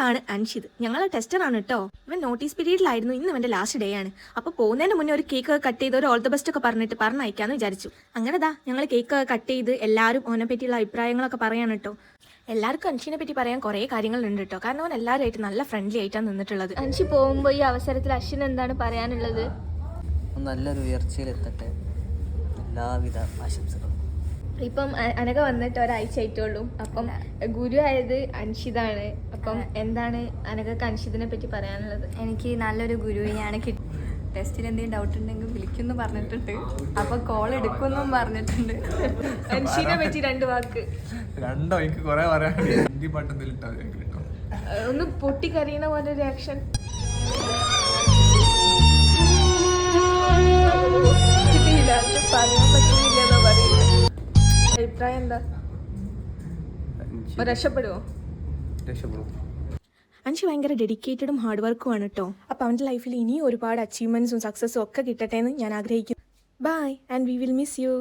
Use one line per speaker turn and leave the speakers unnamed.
ഇതാണ് അൻഷിത്, ഞങ്ങളെ ടെസ്റ്ററാണ് കേട്ടോ. ഇവൻ നോട്ടീസ് പീരീഡിലായിരുന്നു, ഇന്ന് ഇവന്റെ ലാസ്റ്റ് ഡേ ആണ്. അപ്പോൾ പോകുന്നതിന് മുന്നേ ഒരു കേക്ക് കട്ട് ചെയ്ത് ഒരു ഓൾ ദ ബെസ്റ്റ് ഒക്കെ പറഞ്ഞിട്ട് പറഞ്ഞയക്കാന്ന് വിചാരിച്ചു. അങ്ങനെതാ ഞങ്ങൾ കേക്ക് കട്ട് ചെയ്ത് എല്ലാവരും ഓനെ പറ്റിയുള്ള അഭിപ്രായങ്ങളൊക്കെ പറയാണ് കേട്ടോ. എല്ലാവർക്കും അൻഷിനെ പറ്റി പറയാൻ കുറേ കാര്യങ്ങളുണ്ട് കേട്ടോ, കാരണം അവൻ എല്ലാവരുമായിട്ട് നല്ല ഫ്രണ്ട്ലി ആയിട്ടാണ് നിന്നിട്ടുള്ളത്.
അൻഷി പോകുമ്പോൾ ഈ അവസരത്തിൽ അശ്വിൻ എന്താണ് പറയാനുള്ളത്?
നല്ലൊരു ഉയർച്ചയിലെത്തട്ടെ, എല്ലാവിധ ആശംസകളും.
ഇപ്പം അനക വന്നിട്ട് ഒരാഴ്ച ആയിട്ടുള്ളൂ. അപ്പം ഗുരു ആയത് അൻഷിതാണ്. അപ്പം എന്താണ് അനകക്ക് അൻഷിതിനെ പറ്റി പറയാനുള്ളത്?
എനിക്ക് നല്ലൊരു ഗുരുവിനെയാണ് കിട്ടി. ടെസ്റ്റിൽ എന്തെങ്കിലും ഡൗട്ട് ഉണ്ടെങ്കിൽ വിളിക്കുമെന്ന് പറഞ്ഞിട്ടുണ്ട്, അപ്പോൾ കോൾ എടുക്കുമെന്നും പറഞ്ഞിട്ടുണ്ട്.
അൻഷിനെ പറ്റി രണ്ട് വാക്ക്.
രണ്ടോ എനിക്ക് കുറെ പറയാനുണ്ട്. ഹിന്ദി പാട്ട് എന്തെങ്കിലും ഇട്ടോ
ഒന്ന് പൊട്ടിക്കറിയണ പോലെ റിയാക്ഷൻ. പറയാൻ പറ്റുന്നില്ലെന്നോ പറയുന്നത്. അഭിപ്രായം എന്താ? രക്ഷപ്പെടുവോ?
അൻഷി ഭയങ്കര ഡെഡിക്കേറ്റഡും ഹാർഡ് വർക്കുമാണ് കേട്ടോ. അപ്പോൾ അവൻ്റെ ലൈഫിൽ ഇനിയും ഒരുപാട് അച്ചീവ്മെൻറ്റ്സും സക്സസ്സും ഒക്കെ കിട്ടട്ടെ എന്ന് ഞാൻ ആഗ്രഹിക്കുന്നു. Bye and we will miss U.